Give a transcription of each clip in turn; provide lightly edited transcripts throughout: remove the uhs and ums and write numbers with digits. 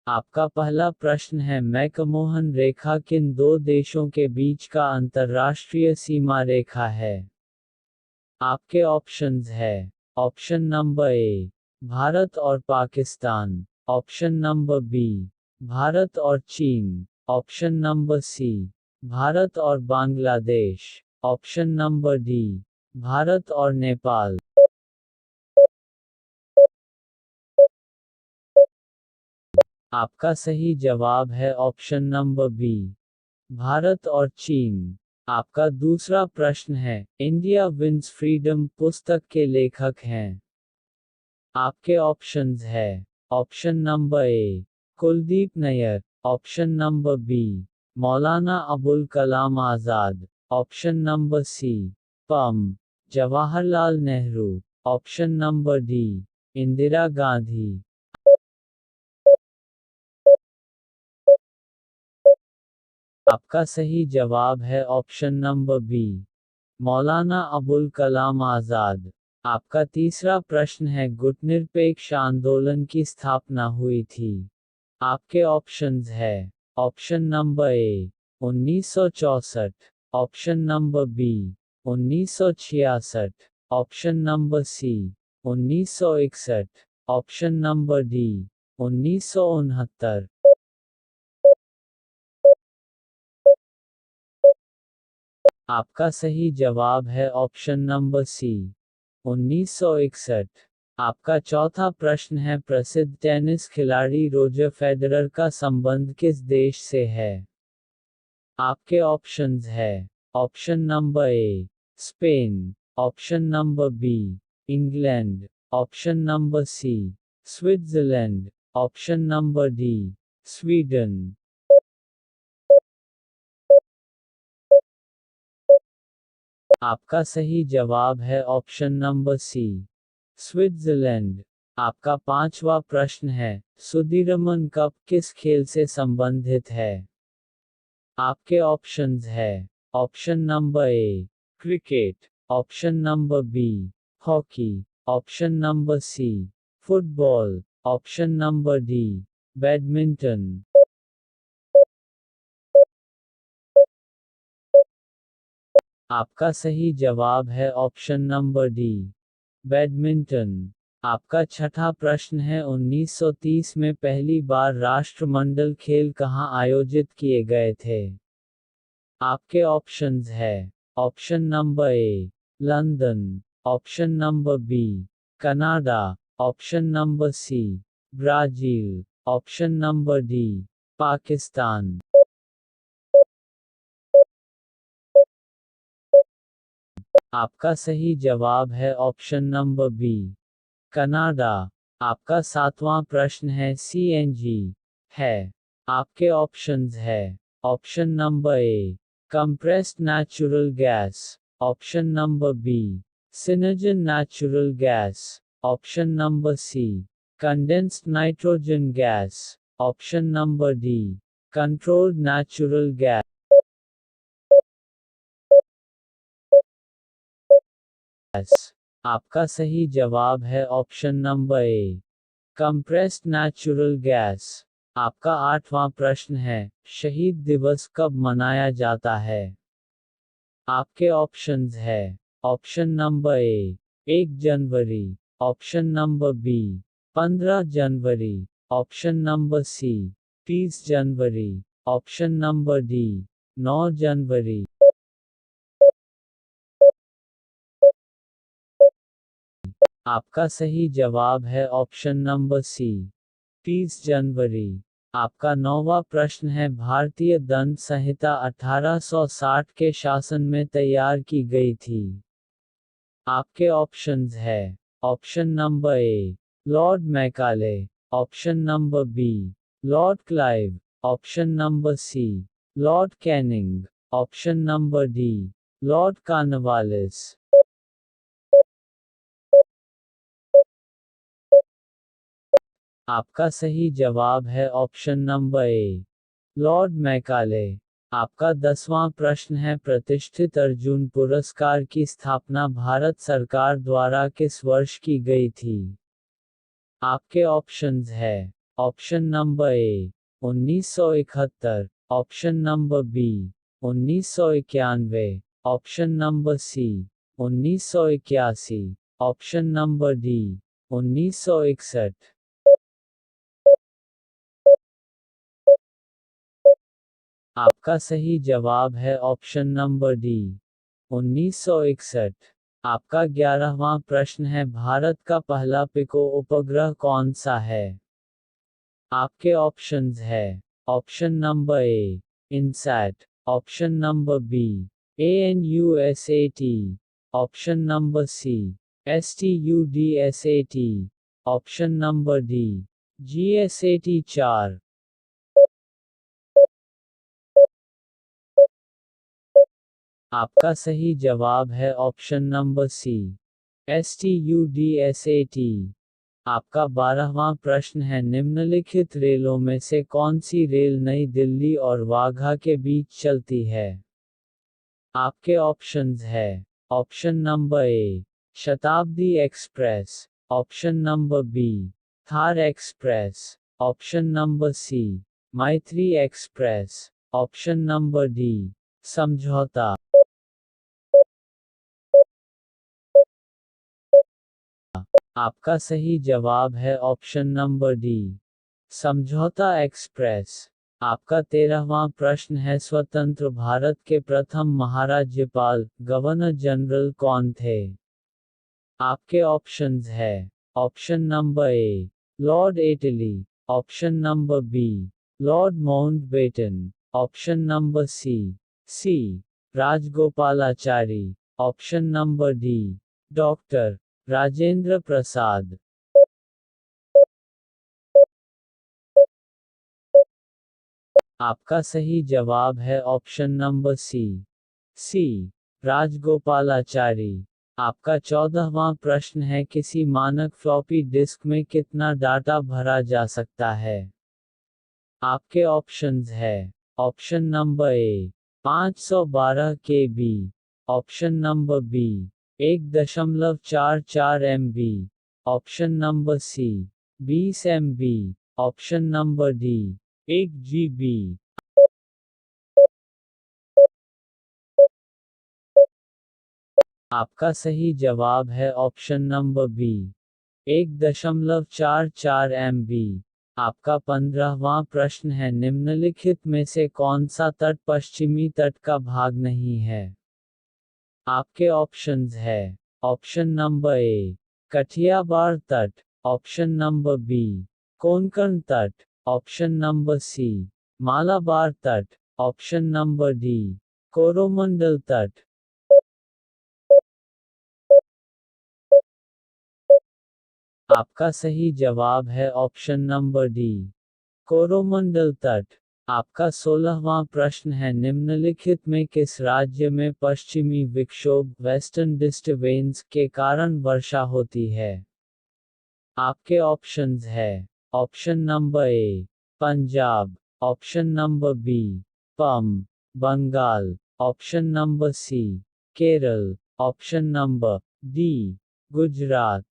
आपका पहला प्रश्न है, मैकमोहन रेखा किन दो देशों के बीच का अंतर्राष्ट्रीय सीमा रेखा है? आपके ऑप्शंस है। ऑप्शन नंबर ए, भारत और Pakistan. Option number B, Bharat और चीन। ऑप्शन नंबर सी, भारत और Bangladesh. Option number D, Bharat और नेपाल। आपका सही जवाब है ऑप्शन नंबर बी, भारत और चीन। आपका दूसरा प्रश्न है, इंडिया विंस फ्रीडम पुस्तक के लेखक हैं? आपके ऑप्शंस है। Option number A, Kuldip Nayar. Option number B, Maulana Abul Kalam Azad. Option number C, पम Jawaharlal Nehru. Option number D, Indira Gandhi. आपका सही जवाब है option number B, Maulana Abul Kalam आज़ाद। आपका तीसरा प्रश्न है, गुटनिरपेक्ष आंदोलन की स्थापना हुई थी? आपके ऑप्शंस है। Option number A, 1964। Option number B, 1966। Option number C, 1961। Option number D, 1969। आपका सही जवाब है ऑप्शन नंबर सी, 1961। आपका चौथा प्रश्न है, प्रसिद्ध टेनिस खिलाड़ी रोजर फेडरर का संबंध किस देश से है? आपके ऑप्शंस है। Option number A, Spain. Option number B, England. Option number C, Switzerland. Option number D, Sweden. आपका सही जवाब है ऑप्शन नंबर सी, स्विट्जरलैंड। आपका पांचवा प्रश्न है, सुदीरमन कप किस खेल से संबंधित है? आपके ऑप्शंस है। Option number A, cricket. Option number B, hockey. Option number C, football. Option number D, badminton. आपका सही जवाब है ऑप्शन नंबर डी, बैडमिंटन। आपका छठा प्रश्न है, 1930 में पहली बार राष्ट्रमंडल खेल कहाँ आयोजित किए गए थे? आपके ऑप्शंस है। Option number A, London. Option number B, Canada. Option number C, Brazil. Option number D, Pakistan. आपका सही जवाब है ऑप्शन नंबर बी, कनाडा। आपका सातवां प्रश्न है, सीएनजी है? आपके ऑप्शंस है। Option number A, compressed natural gas. Option number B, सिनर्जन natural gas. Option number C, condensed nitrogen gas. Option number D, controlled natural gas. आपका सही जवाब है option number A, compressed natural gas. आपका आठवां प्रश्न है, शहीद दिवस कब मनाया जाता है? आपके ऑप्शंस है। ऑप्शन नंबर ए, 1 जनवरी। ऑप्शन नंबर बी, 15 जनवरी। ऑप्शन नंबर सी, 30 जनवरी। ऑप्शन नंबर डी, 9 जनवरी। आपका सही जवाब है ऑप्शन नंबर सी, 30 जनवरी। आपका नौवां प्रश्न है, भारतीय दंड संहिता 1860 के शासन में तैयार की गई थी? आपके ऑप्शंस है। Option number A, Lord Macaulay. Option number B, Lord Clive. Option number C, Lord Canning. Option number D, Lord Cornwallis. आपका सही जवाब है option number A, Lord Macaulay. आपका 10वां प्रश्न है, प्रतिष्ठित अर्जुन पुरस्कार की स्थापना भारत सरकार द्वारा किस वर्ष की गई थी? आपके ऑप्शंस है। Option number A 1971, option number B 1991, option number C 1981, option number D 1961। आपका सही जवाब है ऑप्शन नंबर डी 1961। आपका 11वां प्रश्न है, भारत का पहला पिको उपग्रह कौन सा है? आपके ऑप्शंस है। Option number A INSAT, option number B ANUSAT, option number C STUDSAT, option number D GSAT-4। आपका सही जवाब है ऑप्शन नंबर सी STUDSAT। आपका 12वां प्रश्न है, निम्नलिखित रेलों में से कौन सी रेल नई दिल्ली और वाघा के बीच चलती है? आपके ऑप्शंस है। Option number A Shatabdi express, option number B Thar express, option number C Maitri express, option number D समझौता। आपका सही जवाब है ऑप्शन नंबर डी समझौता एक्सप्रेस। आपका 13वां प्रश्न है, स्वतंत्र भारत के प्रथम महाराज्यपाल गवर्नर जनरल कौन थे? आपके ऑप्शंस है। Option number A Lord Attlee, option number B Lord Mountbatten, option number C Rajagopalachari, option number D doctor Rajendra Prasad. आपका सही जवाब है ऑप्शन नंबर सी राजगोपालाचारी। आपका 14वां प्रश्न है, किसी मानक फ्लॉपी डिस्क में कितना डाटा भरा जा सकता है? आपके ऑप्शंस है। Option number A 512 KB, option number B 1.44 MB, option number C 20 MB, option number D 1 GB। आपका सही जवाब है ऑप्शन नंबर बी 1.44 MB। आपका 15वां प्रश्न है, निम्नलिखित में से कौन सा तट पश्चिमी तट का भाग नहीं है? आपके ऑप्शंस है। ऑप्शन नंबर ए कठियावाड़ तट, ऑप्शन नंबर बी कोंकण तट, ऑप्शन नंबर सी मालाबार तट, ऑप्शन नंबर डी कोरोमंडल तट। आपका सही जवाब है ऑप्शन नंबर डी कोरोमंडल तट। आपका 16वां प्रश्न है, निम्नलिखित में किस राज्य में पश्चिमी विक्षोभ वेस्टर्न डिस्टर्बेंस के कारण वर्षा होती है? आपके ऑप्शंस है। Option number A Punjab, option number B पम Bengal, option number C Kerala, option number D Gujarat.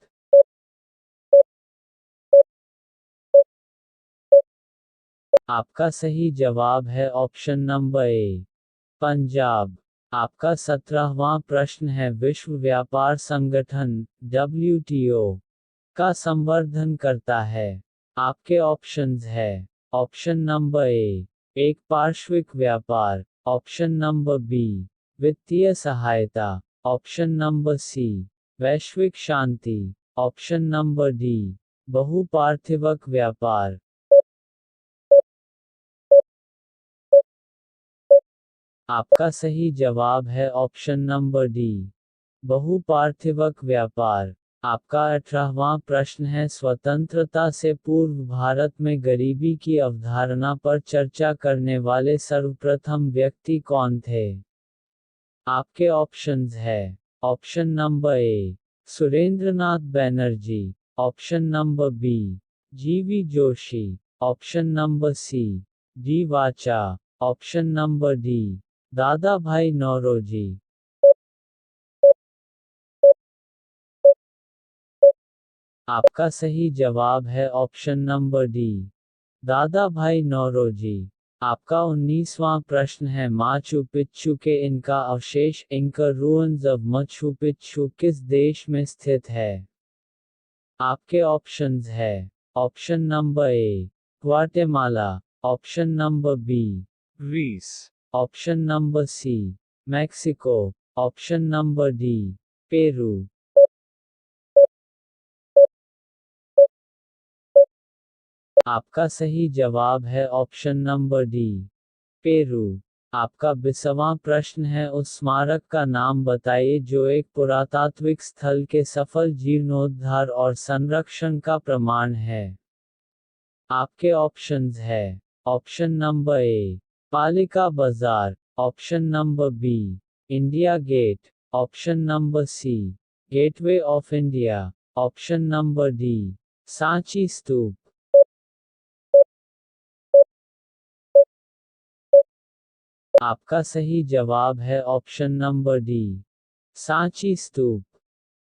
आपका सही जवाब है ऑप्शन नंबर ए पंजाब। आपका 17वां प्रश्न है, विश्व व्यापार संगठन WTO का संवर्धन करता है? आपके ऑप्शंस है। ऑप्शन नंबर ए एक पार्श्विक व्यापार, ऑप्शन नंबर बी वित्तीय सहायता, ऑप्शन नंबर सी वैश्विक शांति, ऑप्शन नंबर डी बहुपार्थिवक व्यापार। आपका सही जवाब है ऑप्शन नंबर डी बहुपार्थिवक व्यापार। आपका 18वां प्रश्न है, स्वतंत्रता से पूर्व भारत में गरीबी की अवधारणा पर चर्चा करने वाले सर्वप्रथम व्यक्ति कौन थे? आपके ऑप्शंस है। Option number A Surendranath Banerjee, option number B GV Joshi, option number C D Wacha, option number D Dadabhai Naoroji. आपका सही जवाब है option number D Dadabhai Naoroji. आपका 19वां प्रश्न है माचू पिच्चू के इनका अवशेष इंकर ruins ऑफ मचू पिच्चू किस देश में स्थित है? आपके ऑप्शंस है। Option number A Guatemala, option number B Greece, option number C Mexico, option number D Peru. आपका सही जवाब है ऑप्शन नंबर डी पेरू। आपका 20वां प्रश्न है उस स्मारक का नाम बताइए जो एक पुरातात्विक स्थल के सफल जीर्णोद्धार और संरक्षण का प्रमाण है। आपके ऑप्शंस है। Option number A Palika Bazaar, option number B India Gate, option number C Gateway of India, option number D Sanchi Stupa. आपका सही जवाब है ऑप्शन नंबर डी सांची स्तूप।